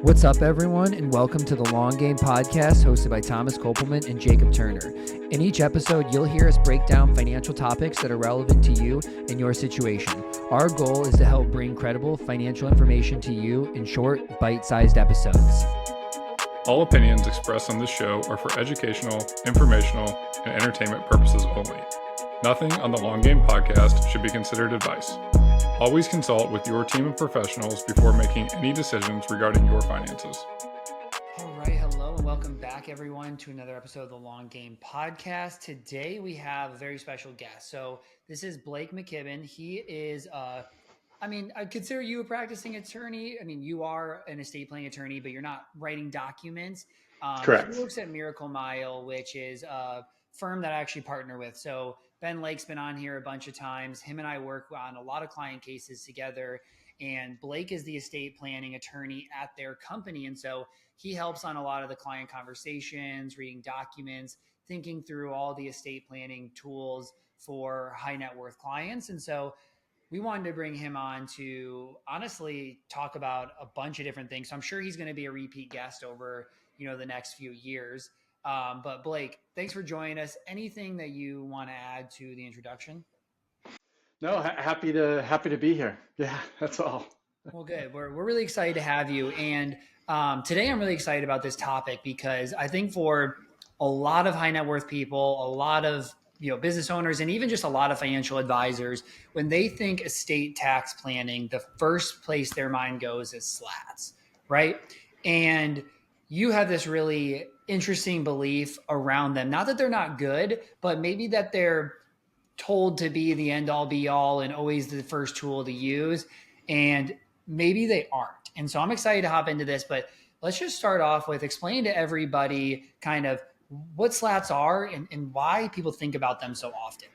What's up, everyone, and welcome to the Long Game Podcast hosted by Thomas Kopelman and Jacob Turner. In each episode, you'll hear us break down financial topics that are relevant to you and your situation. Our goal is to help bring credible financial information to you in short, bite-sized episodes. All opinions expressed on this show are for educational, informational, and entertainment purposes only. Nothing on the Long Game Podcast should be considered advice. Always consult with your team of professionals before making any decisions regarding your finances. All right, hello and welcome back, everyone, to another episode of the Long Game Podcast. Today we have a very special guest. So this is Blake McKibbin. He is, I consider you a practicing attorney. I mean, you are an estate planning attorney, but you're not writing documents. Correct. He works at Miracle Mile, which is a firm that I actually partner with. So Ben Lake's been on here a bunch of times. Him and I work on a lot of client cases together, and Blake is the estate planning attorney at their company. And so he helps on a lot of the client conversations, reading documents, thinking through all the estate planning tools for high net worth clients. And so we wanted to bring him on to honestly talk about a bunch of different things. So I'm sure he's going to be a repeat guest over, the next few years. But Blake, thanks for joining us. Anything that you want to add to the introduction? No, happy to be here. Yeah, that's all. Well, good. We're really excited to have you. And today I'm really excited about this topic because I think for a lot of high net worth people, a lot of business owners, and even just a lot of financial advisors, when they think estate tax planning, the first place their mind goes is SLATs, right? And you have this really interesting belief around them. Not that they're not good, but maybe that they're told to be the end all be all and always the first tool to use. And maybe they aren't. And so I'm excited to hop into this, but let's just start off with explaining to everybody kind of what SLATs are and why people think about them so often.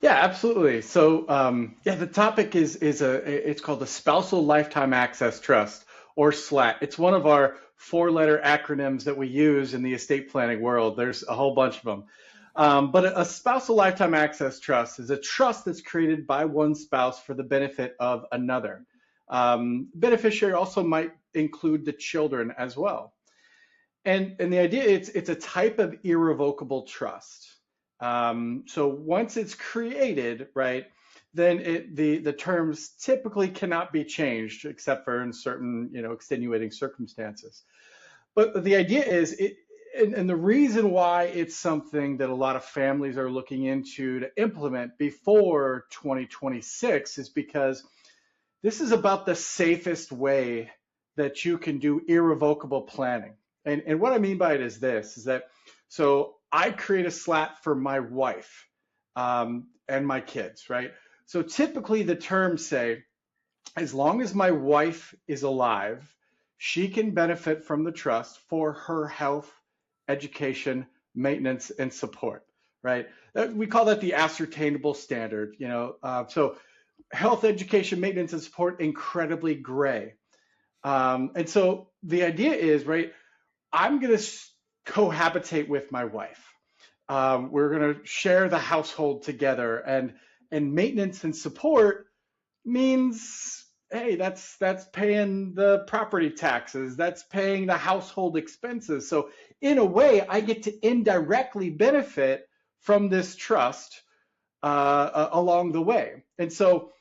Yeah, absolutely. So the topic it's called the Spousal Lifetime Access Trust, or SLAT. It's one of our 4-letter acronyms that we use in the estate planning world. There's a whole bunch of them. But a spousal lifetime access trust is a trust that's created by one spouse for the benefit of another. Beneficiary also might include the children as well. And the idea, it's a type of irrevocable trust. So once it's created, right, then the terms typically cannot be changed except for in certain, extenuating circumstances. But the idea is, and the reason why it's something that a lot of families are looking into to implement before 2026 is because this is about the safest way that you can do irrevocable planning. And what I mean by it is this, is that, so I create a SLAT for my wife and my kids, right? So typically the terms say, as long as my wife is alive, she can benefit from the trust for her health, education, maintenance, and support, right? We call that the ascertainable standard, so health, education, maintenance, and support, incredibly gray. And so the idea is, right, I'm going to cohabitate with my wife. We're going to share the household together, and maintenance and support means, hey, that's paying the property taxes, that's paying the household expenses. So in a way, I get to indirectly benefit from this trust along the way. And so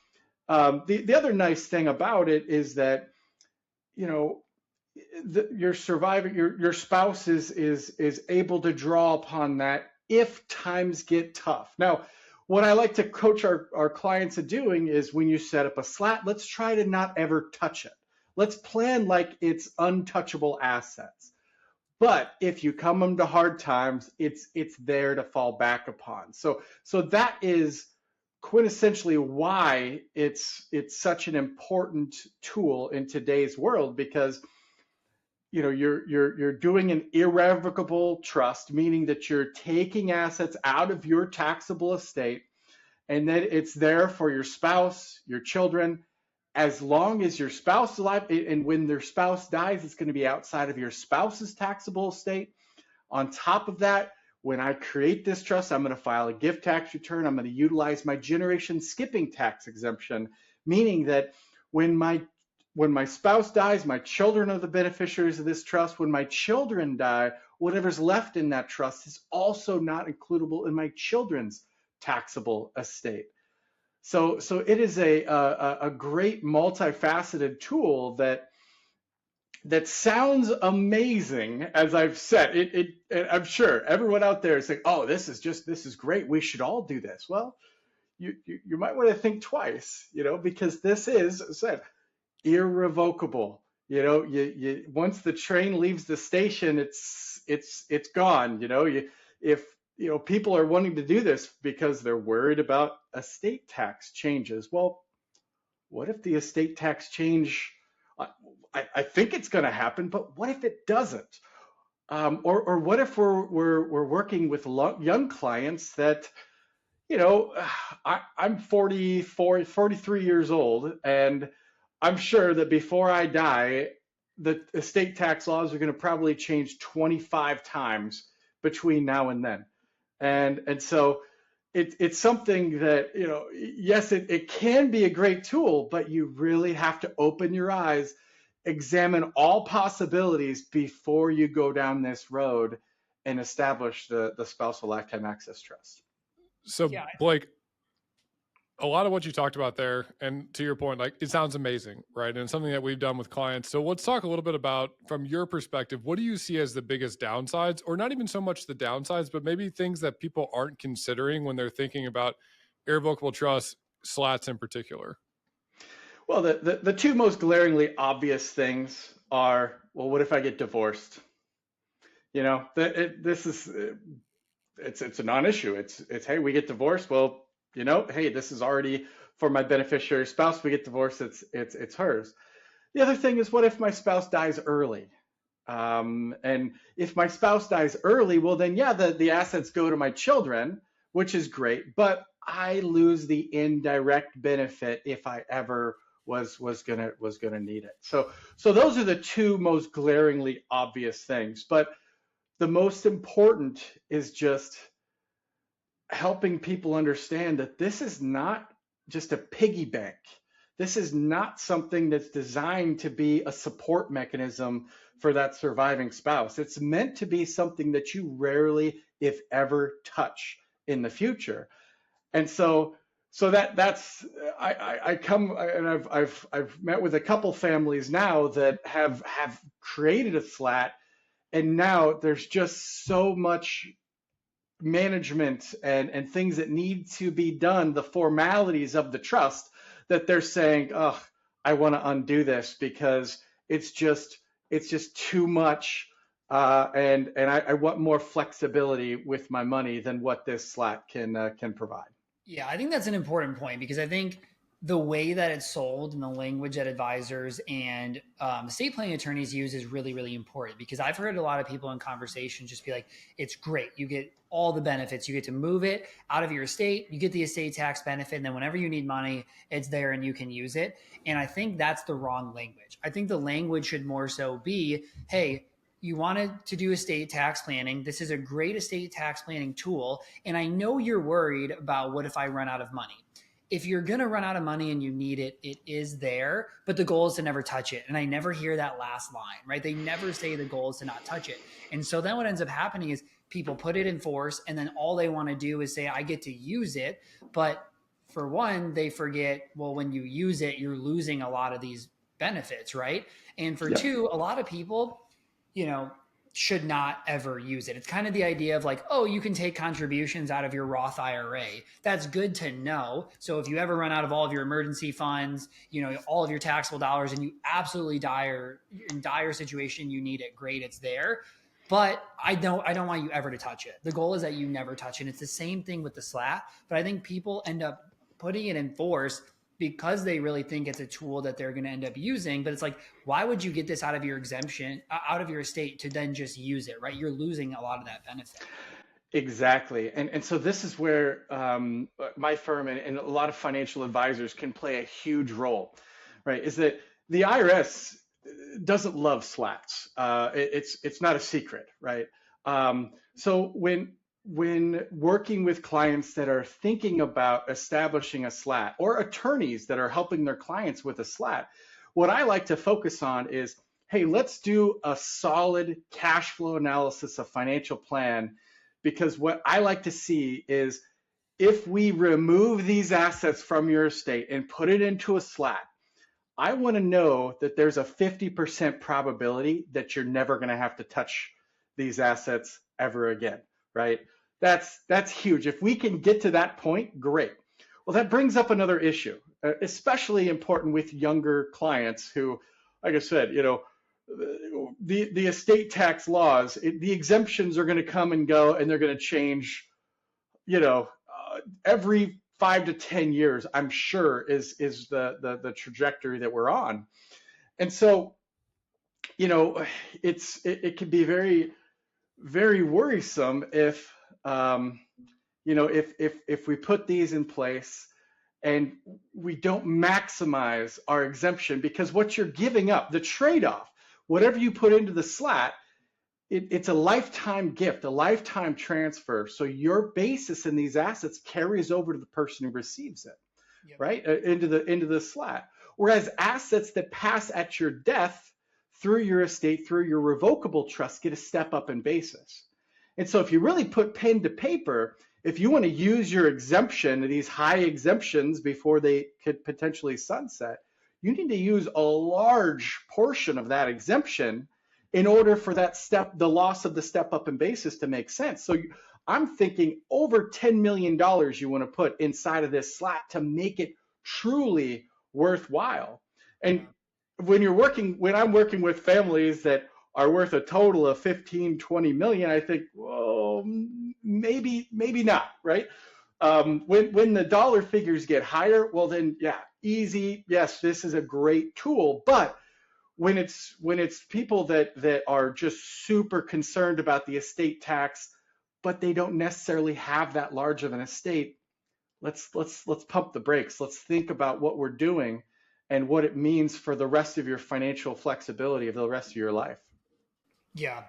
the other nice thing about it is that, your spouse is able to draw upon that if times get tough. Now, what I like to coach our clients to doing is, when you set up a SLAT, let's try to not ever touch it. Let's plan like it's untouchable assets. But if you come into hard times, it's there to fall back upon. So that is quintessentially why it's such an important tool in today's world, because you're doing an irrevocable trust, meaning that you're taking assets out of your taxable estate, and that it's there for your spouse, your children, as long as your spouse is alive. And when their spouse dies, it's going to be outside of your spouse's taxable estate. On top of that, when I create this trust, I'm going to file a gift tax return. I'm going to utilize my generation skipping tax exemption, meaning that when my when my spouse dies, my children are the beneficiaries of this trust. When my children die, whatever's left in that trust is also not includable in my children's taxable estate. So it is a great multifaceted tool that sounds amazing, as I've said. I'm sure everyone out there is like, oh, this is great. We should all do this. Well, you might want to think twice, because this is, as I said, irrevocable. You once the train leaves the station, it's gone. If people are wanting to do this because they're worried about estate tax changes. Well, what if the estate tax change? I think it's going to happen, but what if it doesn't? Or what if we're working with young clients that, I'm 43 years old, and I'm sure that before I die, the estate tax laws are going to probably change 25 times between now and then. And so it's something that, yes, it can be a great tool, but you really have to open your eyes, examine all possibilities before you go down this road and establish the spousal lifetime access trust. So, yeah, Blake, a lot of what you talked about there, and to your point, like, it sounds amazing, right? And it's something that we've done with clients. So let's talk a little bit about, from your perspective, what do you see as the biggest downsides, or not even so much the downsides, but maybe things that people aren't considering when they're thinking about irrevocable trust, SLATs in particular? Well, the two most glaringly obvious things are, well, what if I get divorced? It's a non-issue. It's hey, we get divorced. Well, hey, this is already for my beneficiary spouse. We get divorced. It's hers. The other thing is, what if my spouse dies early? And if my spouse dies early, well, then yeah, the assets go to my children, which is great, but I lose the indirect benefit if I ever was gonna need it. So those are the two most glaringly obvious things. But the most important is just helping people understand that this is not just a piggy bank. This is not something that's designed to be a support mechanism for that surviving spouse. It's meant to be something that you rarely, if ever, touch in the future. And so that's I come, and I've met with a couple families now that have created a SLAT, and now there's just so much management and things that need to be done, the formalities of the trust, that they're saying, oh, I want to undo this because it's just too much, and I want more flexibility with my money than what this SLAT can provide. Yeah, I think that's an important point, because I think the way that it's sold and the language that advisors and estate planning attorneys use is really, really important, because I've heard a lot of people in conversations just be like, it's great. You get all the benefits. You get to move it out of your estate. You get the estate tax benefit. And then whenever you need money, it's there and you can use it. And I think that's the wrong language. I think the language should more so be, hey, you wanted to do estate tax planning. This is a great estate tax planning tool. And I know you're worried about, what if I run out of money? If you're going to run out of money and you need it, it is there, but the goal is to never touch it. And I never hear that last line, right? They never say the goal is to not touch it. And so then what ends up happening is people put it in force, and then all they want to do is say, I get to use it. But for one, they forget, well, when you use it, you're losing a lot of these benefits, right? And for two, a lot of people, should not ever use it. It's kind of the idea of like, oh, you can take contributions out of your Roth IRA. That's good to know. So if you ever run out of all of your emergency funds, all of your taxable dollars, and you absolutely in dire situation, you need it, great, it's there. But I don't want you ever to touch it. The goal is that you never touch it. It's the same thing with the SLAT, but I think people end up putting it in force because they really think it's a tool that they're going to end up using. But it's like, why would you get this out of your exemption, out of your estate, to then just use it, right? You're losing a lot of that benefit. Exactly. And so this is where my firm and a lot of financial advisors can play a huge role, right? Is that the IRS doesn't love SLATs. It's not a secret, right? So when working with clients that are thinking about establishing a SLAT, or attorneys that are helping their clients with a SLAT, what I like to focus on is, hey, let's do a solid cash flow analysis, a financial plan, because what I like to see is if we remove these assets from your estate and put it into a SLAT, I want to know that there's a 50% probability that you're never going to have to touch these assets ever again, right? That's huge. If we can get to that point, great. Well, that brings up another issue, especially important with younger clients who, like I said, the estate tax laws, the exemptions are going to come and go, and they're going to change, every 5 to 10 years, I'm sure is the trajectory that we're on. And so, it can be very, very worrisome if we put these in place and we don't maximize our exemption, because what you're giving up, the trade-off, whatever you put into the SLAT, it's a lifetime gift, a lifetime transfer. So your basis in these assets carries over to the person who receives it, yep. Right? Into the SLAT. Whereas assets that pass at your death through your estate, through your revocable trust, get a step up in basis. And so if you really put pen to paper, if you want to use your exemption, these high exemptions before they could potentially sunset, you need to use a large portion of that exemption in order for the loss of the step up in basis to make sense. So I'm thinking over $10 million you want to put inside of this SLAT to make it truly worthwhile. And when I'm working with families that are worth a total of 15, 20 million, I think, well, maybe not, right? When the dollar figures get higher, well then, yeah, easy. Yes, this is a great tool. But when it's people that are just super concerned about the estate tax, but they don't necessarily have that large of an estate, let's pump the brakes. Let's think about what we're doing and what it means for the rest of your financial flexibility of the rest of your life. Yeah,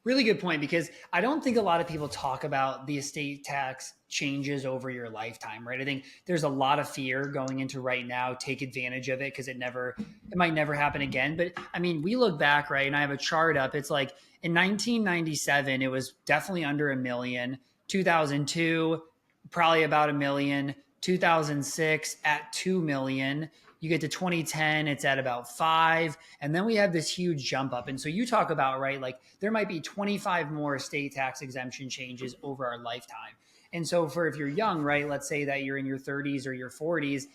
really good point, because I don't think a lot of people talk about the estate tax changes over your lifetime, right? I think there's a lot of fear going into right now. Take advantage of it because it might never happen again. But I mean, we look back, right? And I have a chart up. It's like in 1997, it was definitely under $1 million. 2002, probably about $1 million. 2006 at $2 million. You get to 2010, it's at about 5. And then we have this huge jump up. And so you talk about, right, like there might be 25 more estate tax exemption changes over our lifetime. And so if you're young, right, let's say that you're in your 30s or your 40s,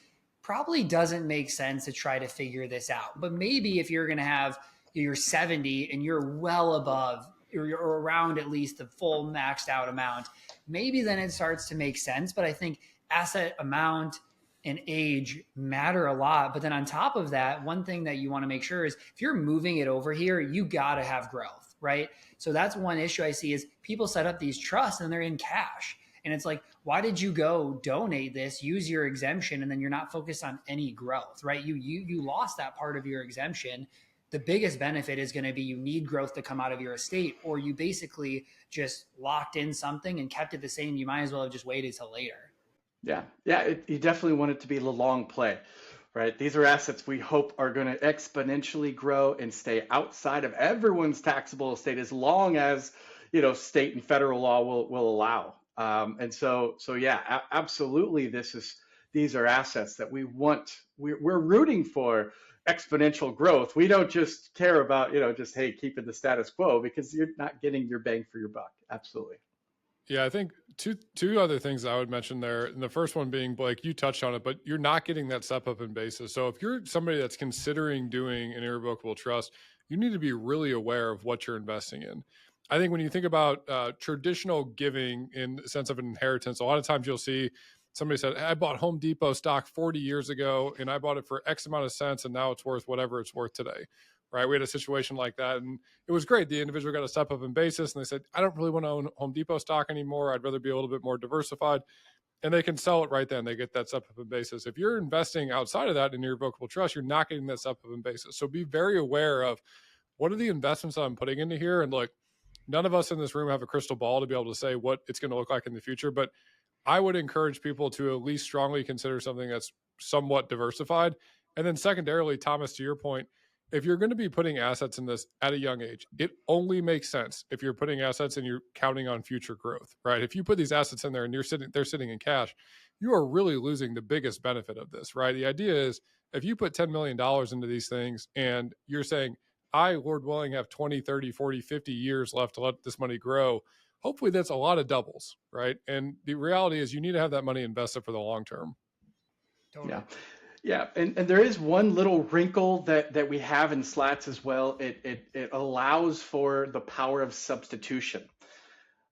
probably doesn't make sense to try to figure this out. But maybe if you're going to have, you're 70 and you're well above or you're around at least the full maxed out amount, maybe then it starts to make sense. But I think asset amount and age matter a lot. But then on top of that, one thing that you want to make sure is if you're moving it over here, you got to have growth, right? So that's one issue I see is people set up these trusts and they're in cash. And it's like, why did you go donate this, use your exemption, and then you're not focused on any growth, right? You lost that part of your exemption. The biggest benefit is going to be you need growth to come out of your estate, or you basically just locked in something and kept it the same. You might as well have just waited till later. Yeah, you definitely want it to be the long play, right? These are assets we hope are going to exponentially grow and stay outside of everyone's taxable estate as long as, state and federal law will allow. And so yeah, absolutely. These are assets that we're rooting for exponential growth. We don't just care about, hey, keeping the status quo, because you're not getting your bang for your buck. Absolutely. Yeah, I think two other things I would mention there. And the first one being, Blake, you touched on it, but you're not getting that step up in basis. So if you're somebody that's considering doing an irrevocable trust, you need to be really aware of what you're investing in. I think when you think about traditional giving in the sense of an inheritance, a lot of times you'll see somebody said, I bought Home Depot stock 40 years ago and I bought it for X amount of cents and now it's worth whatever it's worth today. Right. We had a situation like that and it was great. The individual got a step up in basis and they said, I don't really want to own Home Depot stock anymore. I'd rather be a little bit more diversified. And they can sell it right then. They get that step up in basis. If you're investing outside of that in your irrevocable trust, you're not getting that step up in basis. So be very aware of what are the investments that I'm putting into here. And look, none of us in this room have a crystal ball to be able to say what it's going to look like in the future. But I would encourage people to at least strongly consider something that's somewhat diversified. And then secondarily, Thomas, to your point, if you're going to be putting assets in this at a young age, it only makes sense if you're putting assets and you're counting on future growth, right? If you put these assets in there and they're sitting in cash, you are really losing the biggest benefit of this, right? The idea is if you put $10 million into these things and you're saying, I, Lord willing, have 20, 30, 40, 50 years left to let this money grow, hopefully that's a lot of doubles, right? And the reality is you need to have that money invested for the long term. Totally. Yeah. Yeah, and there is one little wrinkle that we have in SLATs as well. It allows for the power of substitution.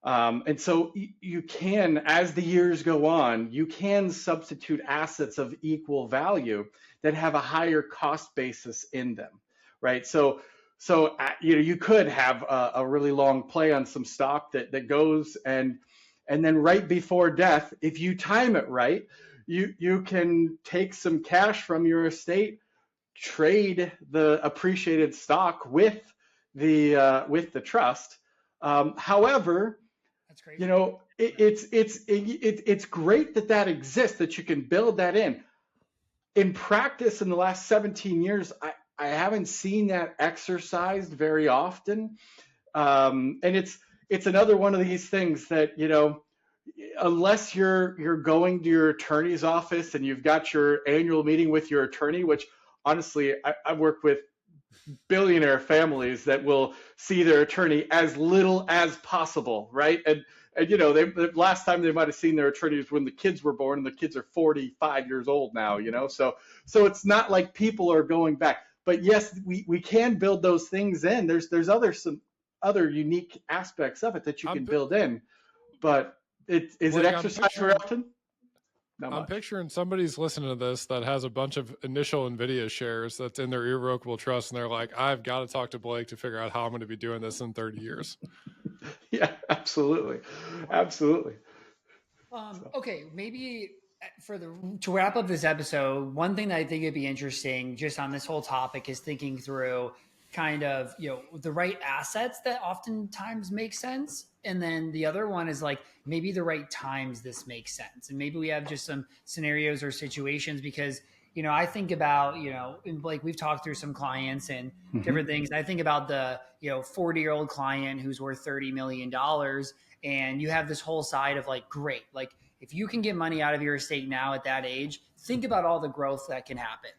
And so you can, as the years go on, you can substitute assets of equal value that have a higher cost basis in them, right? So you could have a really long play on some stock that goes and then right before death, if you time it right, you can take some cash from your estate, trade the appreciated stock with the trust. However, that's crazy. It's great that exists, that you can build that in. In practice, in the last 17 years, I haven't seen that exercised very often, and it's another one of these things that unless you're going to your attorney's office and you've got your annual meeting with your attorney, which honestly I work with billionaire families that will see their attorney as little as possible, right? And the last time they might have seen their attorney was when the kids were born, and the kids are 45 years old now, so it's not like people are going back. But yes, we can build those things in. There's some other unique aspects of it that you can build in, but is it exercised very often? I'm picturing somebody's listening to this that has a bunch of initial NVIDIA shares that's in their irrevocable trust, and they're like, I've got to talk to Blake to figure out how I'm going to be doing this in 30 years. Yeah, absolutely. Absolutely. Okay, maybe to wrap up this episode, one thing that I think would be interesting just on this whole topic is thinking through kind of, the right assets that oftentimes make sense. And then the other one is like maybe the right times this makes sense. And maybe we have just some scenarios or situations because, I think about, like we've talked through some clients and different things. And I think about the, 40-year-old client who's worth $30 million. And you have this whole side of like, great, like if you can get money out of your estate now at that age, think about all the growth that can happen.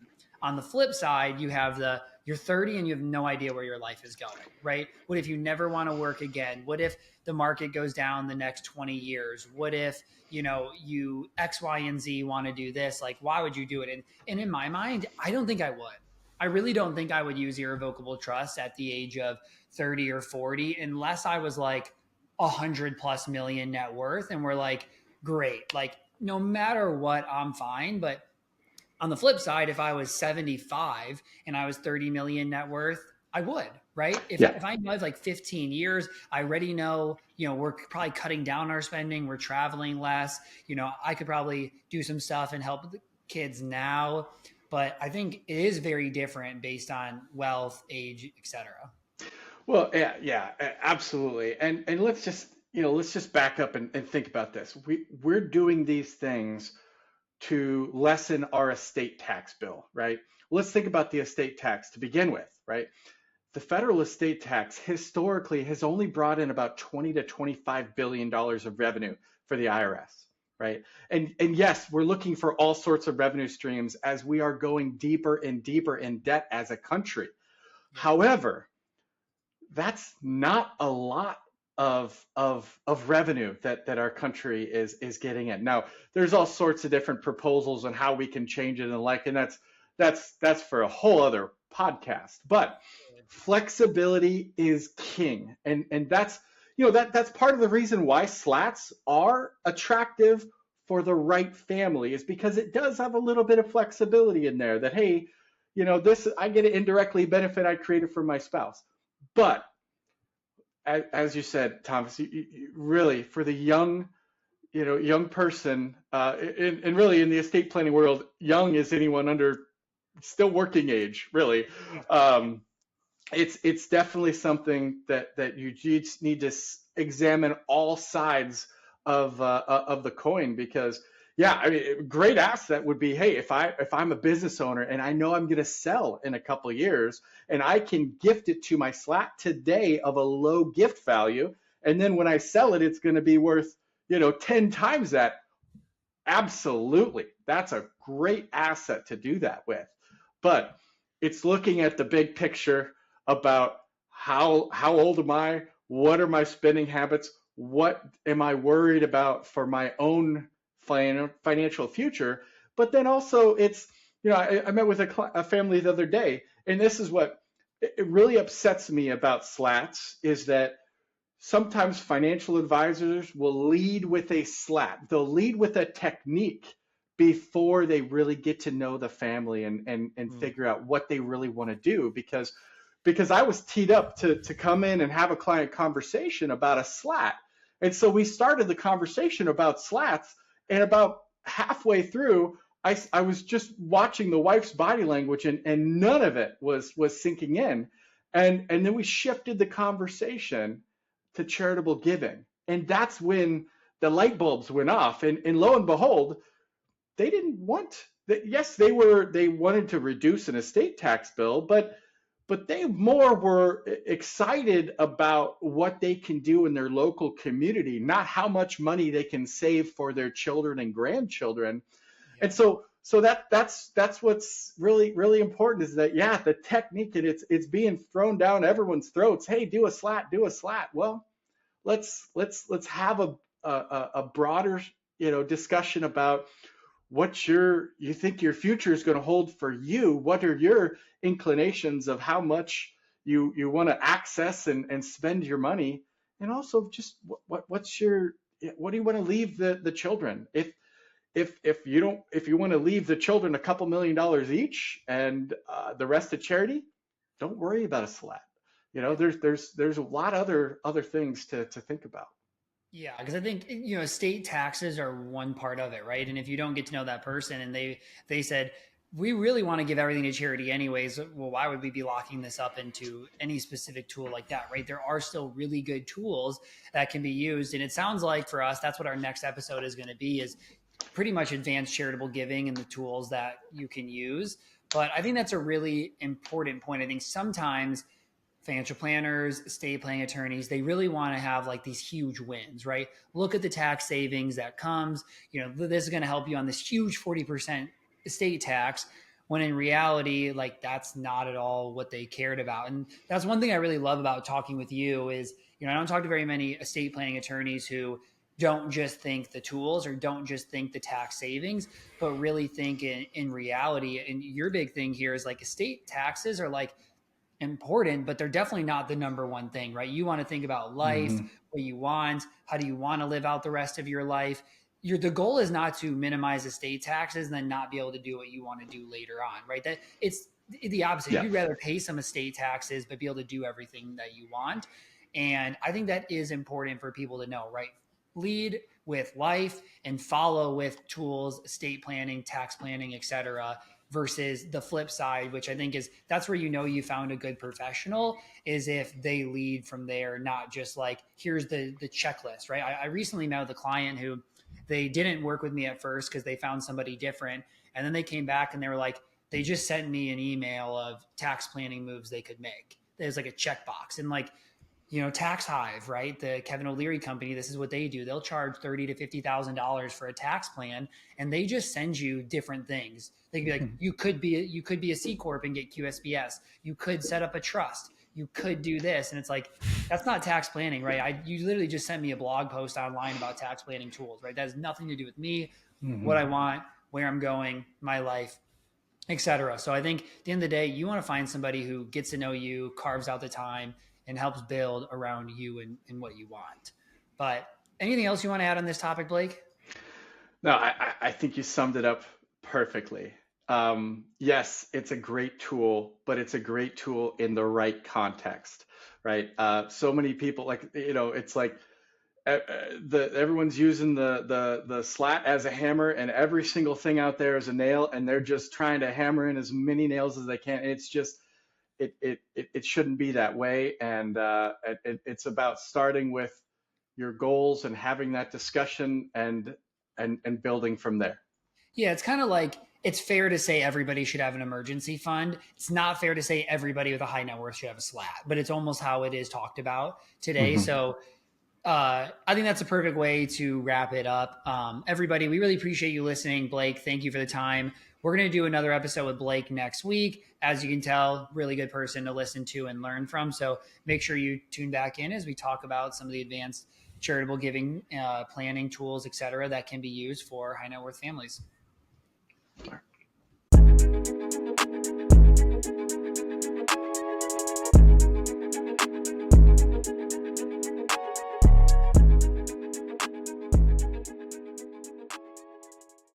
On the flip side, you have you're 30 and you have no idea where your life is going, right? What if you never want to work again? What if the market goes down the next 20 years? What if, you X, Y, and Z want to do this? Like, why would you do it? And in my mind, I don't think I would. I really don't think I would use irrevocable trust at the age of 30 or 40, unless I was like 100+ million net worth. And we're like, great, like no matter what, I'm fine. But on the flip side, if I was 75 and I was 30 million net worth, I would, right? If I know I have like 15 years, I already know, we're probably cutting down our spending. We're traveling less. I could probably do some stuff and help the kids now. But I think it is very different based on wealth, age, etc. Well, yeah, absolutely. And let's just back up and think about this. We're doing these things to lessen our estate tax bill, right? Let's think about the estate tax to begin with, right? The federal estate tax historically has only brought in about $20 to $25 billion of revenue for the IRS, right? And yes, we're looking for all sorts of revenue streams as we are going deeper and deeper in debt as a country. However, that's not a lot of revenue that our country is getting in. Now, there's all sorts of different proposals on how we can change it and that's for a whole other podcast. But flexibility is king, and that's that's part of the reason why SLATs are attractive for the right family, is because it does have a little bit of flexibility in there. That hey, this I get an indirectly benefit I created for my spouse, but as you said, Thomas, you really for the young person, and really in the estate planning world, young is anyone under still working age, really. It's definitely something that you need to examine all sides of the coin, because Yeah, I mean, great asset would be, hey, if I'm a business owner and I know I'm going to sell in a couple of years, and I can gift it to my SLAT today of a low gift value, and then when I sell it, it's going to be worth 10 times that. Absolutely, that's a great asset to do that with. But it's looking at the big picture about how old am I? What are my spending habits? What am I worried about for my own financial future? But then also it's, I met with a family the other day, and this is what it really upsets me about SLATs is that sometimes financial advisors will lead with a SLAT. They'll lead with a technique before they really get to know the family and figure out what they really want to do, because I was teed up to come in and have a client conversation about a SLAT. And so we started the conversation about SLATs, and about halfway through, I was just watching the wife's body language, and none of it was sinking in. And then we shifted the conversation to charitable giving. And that's when the light bulbs went off. And lo and behold, they didn't want that. Yes, they wanted to reduce an estate tax bill, but they more were excited about what they can do in their local community, not how much money they can save for their children and grandchildren. And so that's what's really important is that, yeah, the technique, and it's being thrown down everyone's throats. Hey, do a SLAT, do a SLAT. Well, let's have a broader discussion about what you think your future is going to hold for you. What are your inclinations of how much you want to access and spend your money, and also just what do you want to leave the children? If you want to leave the children a couple $1,000,000 each and the rest of charity, don't worry about a SLAT. There's a lot of other things to think about. Yeah, because I think state taxes are one part of it, right? And if you don't get to know that person, and they said we really want to give everything to charity anyways, well, why would we be locking this up into any specific tool like that, right? There are still really good tools that can be used, and it sounds like for us that's what our next episode is going to be, is pretty much advanced charitable giving and the tools that you can use. But I think that's a really important point. I think sometimes financial planners, estate planning attorneys, they really want to have like these huge wins, right? Look at the tax savings that comes, this is going to help you on this huge 40% estate tax, when in reality, like that's not at all what they cared about. And that's one thing I really love about talking with you is, I don't talk to very many estate planning attorneys who don't just think the tools or don't just think the tax savings, but really think in reality. And your big thing here is like estate taxes are like important, but they're definitely not the number one thing, right? You want to think about life, what you want, how do you want to live out the rest of your life? The goal is not to minimize estate taxes and then not be able to do what you want to do later on, right? That it's the opposite. Yeah. You'd rather pay some estate taxes, but be able to do everything that you want. And I think that is important for people to know, right? Lead with life and follow with tools, estate planning, tax planning, etc., versus the flip side, which I think is that's where you found a good professional, is if they lead from there, not just like here's the checklist, right? I recently met with a client who they didn't work with me at first because they found somebody different, and then they came back and they were like, they just sent me an email of tax planning moves they could make. There's like a checkbox, and like, Tax Hive, right? The Kevin O'Leary company, this is what they do. They'll charge $30,000 to $50,000 for a tax plan, and they just send you different things. They can be like, you could be a C Corp and get QSBS. You could set up a trust. You could do this. And it's like, that's not tax planning, right? You literally just sent me a blog post online about tax planning tools, right? That has nothing to do with me, what I want, where I'm going, my life, etc. So I think at the end of the day, you want to find somebody who gets to know you, carves out the time, and helps build around you and what you want. But anything else you want to add on this topic, Blake? No, I think you summed it up perfectly. Yes, it's a great tool, but it's a great tool in the right context, right? So many people, like, it's like everyone's using the SLAT as a hammer, and every single thing out there is a nail, and they're just trying to hammer in as many nails as they can. It's just, it shouldn't be that way. And it's about starting with your goals and having that discussion, and and building from there. Yeah, it's kind of like it's fair to say everybody should have an emergency fund. It's not fair to say everybody with a high net worth should have a SLAT, but it's almost how it is talked about today. Mm-hmm. So I think that's a perfect way to wrap it up. Everybody, we really appreciate you listening. Blake, thank you for the time. We're going to do another episode with Blake next week. As you can tell, really good person to listen to and learn from. So make sure you tune back in as we talk about some of the advanced charitable giving, planning tools, et cetera, that can be used for high net worth families.